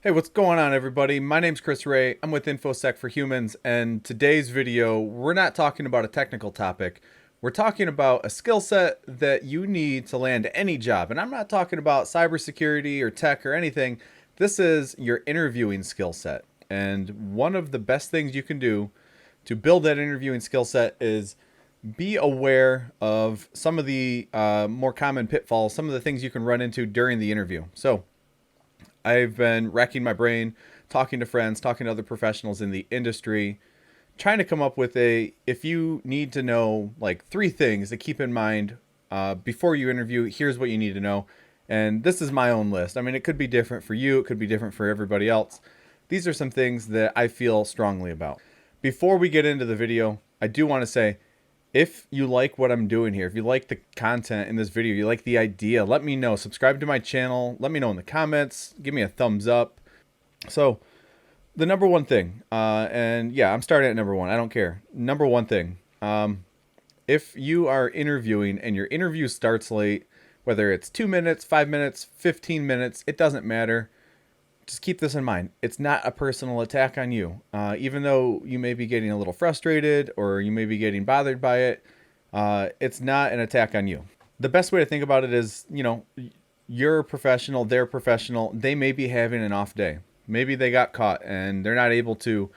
Hey, what's going on, everybody? My name's Chris Ray. I'm with InfoSec for Humans, and today's video, we're not talking about a technical topic. We're talking about a skill set that you need to land any job. And I'm not talking about cybersecurity or tech or anything. This is your interviewing skill set. And one of the best things you can do to build that interviewing skill set is be aware of some of the more common pitfalls, some of the things you can run into during the interview. So, I've been racking my brain, talking to friends, talking to other professionals in the industry, trying to come up with if you need to know like three things to keep in mind before you interview, here's what you need to know. And this is my own list. I mean, it could be different for you, it could be different for everybody else. These are some things that I feel strongly about. Before we get into the video, I do want to say, if you like what I'm doing here, if you like the content in this video, you like the idea, let me know. Subscribe to my channel. Let me know in the comments. Give me a thumbs up. So, the number one thing, and yeah, I'm starting at number one. I don't care. Number one thing, if you are interviewing and your interview starts late, whether it's 2 minutes, 5 minutes, 15 minutes, it doesn't matter. Just keep this in mind. It's not a personal attack on you. Even though you may be getting a little frustrated or you may be getting bothered by it, it's not an attack on you. The best way to think about it is, you're a professional, they're professional. They may be having an off day. Maybe they got caught and they're not able to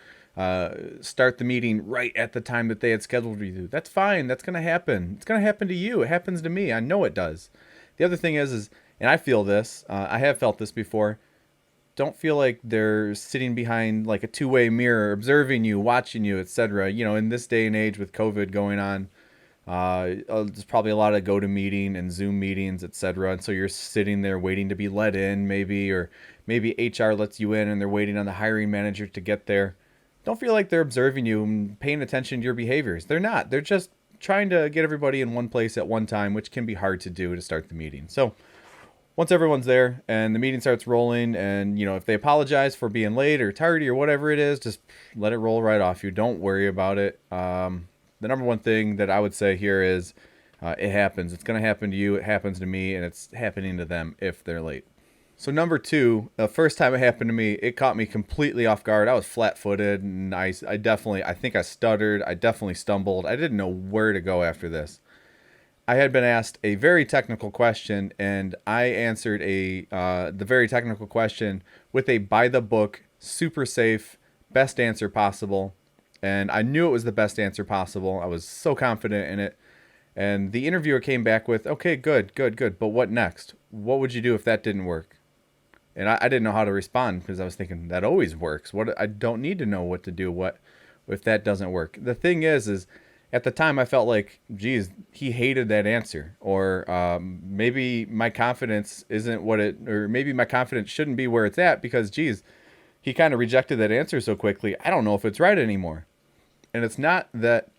start the meeting right at the time that they had scheduled you to. That's fine. That's going to happen. It's going to happen to you. It happens to me. I know it does. The other thing is and I feel this, I have felt this before, don't feel like they're sitting behind like a two-way mirror observing you, watching you, etc. In this day and age with COVID going on, there's probably a lot of GoToMeeting and Zoom meetings, etc. And so you're sitting there waiting to be let in, or maybe HR lets you in and they're waiting on the hiring manager to get there. Don't feel like they're observing you and paying attention to your behaviors. They're not. They're just trying to get everybody in one place at one time, which can be hard to do to start the meeting. So once everyone's there and the meeting starts rolling, and if they apologize for being late or tardy or whatever it is, just let it roll right off you. Don't worry about it. The number one thing that I would say here is it happens. It's going to happen to you. It happens to me, and it's happening to them if they're late. So number two, the first time it happened to me, it caught me completely off guard. I was flat-footed, and I think I stuttered. I definitely stumbled. I didn't know where to go after this. I had been asked a very technical question, and I answered the very technical question with a by the book, super safe, best answer possible. And I knew it was the best answer possible. I was so confident in it. And the interviewer came back with, okay, good, good, good. But what next? What would you do if that didn't work? And I didn't know how to respond because I was thinking that always works. What I don't need to know what to do. What if that doesn't work? The thing is at the time I felt like, geez, he hated that answer, or maybe my confidence isn't or maybe my confidence shouldn't be where it's at because, geez, he kind of rejected that answer so quickly. I don't know if it's right anymore. And it's not that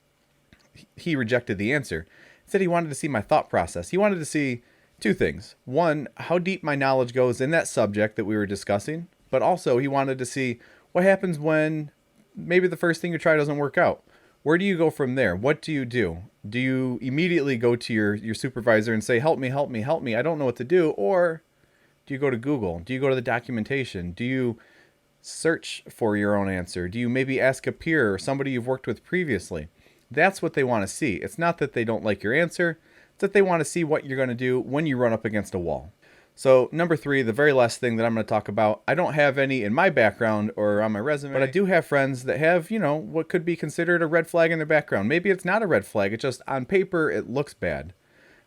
he rejected the answer. He said he wanted to see my thought process. He wanted to see two things. One, how deep my knowledge goes in that subject that we were discussing, but also he wanted to see what happens when maybe the first thing you try doesn't work out. Where do you go from there? What do you do? Do you immediately go to your supervisor and say, help me, help me, help me, I don't know what to do? Or do you go to Google? Do you go to the documentation? Do you search for your own answer? Do you maybe ask a peer or somebody you've worked with previously? That's what they want to see. It's not that they don't like your answer. It's that they want to see what you're going to do when you run up against a wall. So number three, the very last thing that I'm going to talk about, I don't have any in my background or on my resume, but I do have friends that have, what could be considered a red flag in their background. Maybe it's not a red flag. It's just on paper, it looks bad.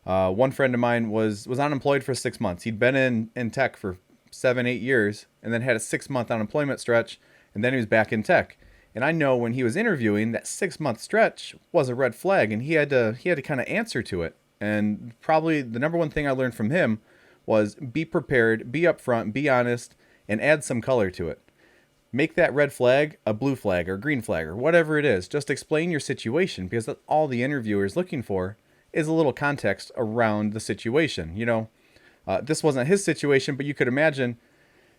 One friend of mine was unemployed for 6 months. He'd been in tech for 7-8 years and then had a 6-month unemployment stretch. And then he was back in tech. And I know when he was interviewing, that 6-month stretch was a red flag, and he had to kind of answer to it. And probably the number one thing I learned from him was be prepared, be upfront, be honest, and add some color to it. Make that red flag a blue flag or green flag or whatever it is. Just explain your situation, because that's all the interviewer is looking for is a little context around the situation. This wasn't his situation, but you could imagine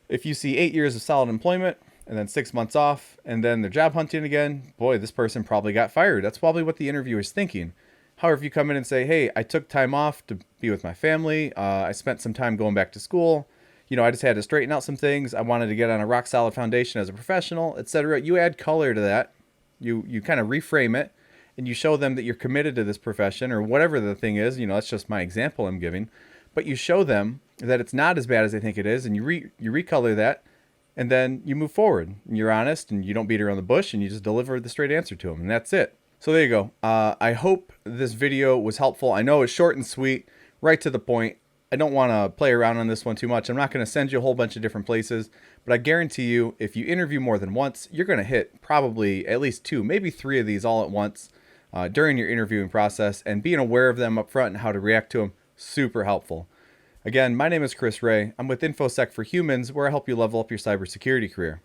if you see 8 years of solid employment and then 6 months off and then they're job hunting again, boy, this person probably got fired. That's probably what the interviewer is thinking. However, if you come in and say, hey, I took time off to be with my family. I spent some time going back to school. I just had to straighten out some things. I wanted to get on a rock solid foundation as a professional, etc. You add color to that. You kind of reframe it, and you show them that you're committed to this profession or whatever the thing is. That's just my example I'm giving. But you show them that it's not as bad as they think it is, and you recolor that, and then you move forward. And you're honest, and you don't beat around the bush, and you just deliver the straight answer to them, and that's it. So there you go. I hope this video was helpful. I know it's short and sweet, right to the point. I don't want to play around on this one too much. I'm not going to send you a whole bunch of different places, but I guarantee you, if you interview more than once, you're going to hit probably at least 2, maybe 3 of these all at once during your interviewing process, and being aware of them up front and how to react to them, super helpful. Again, my name is Chris Ray. I'm with InfoSec for Humans, where I help you level up your cybersecurity career.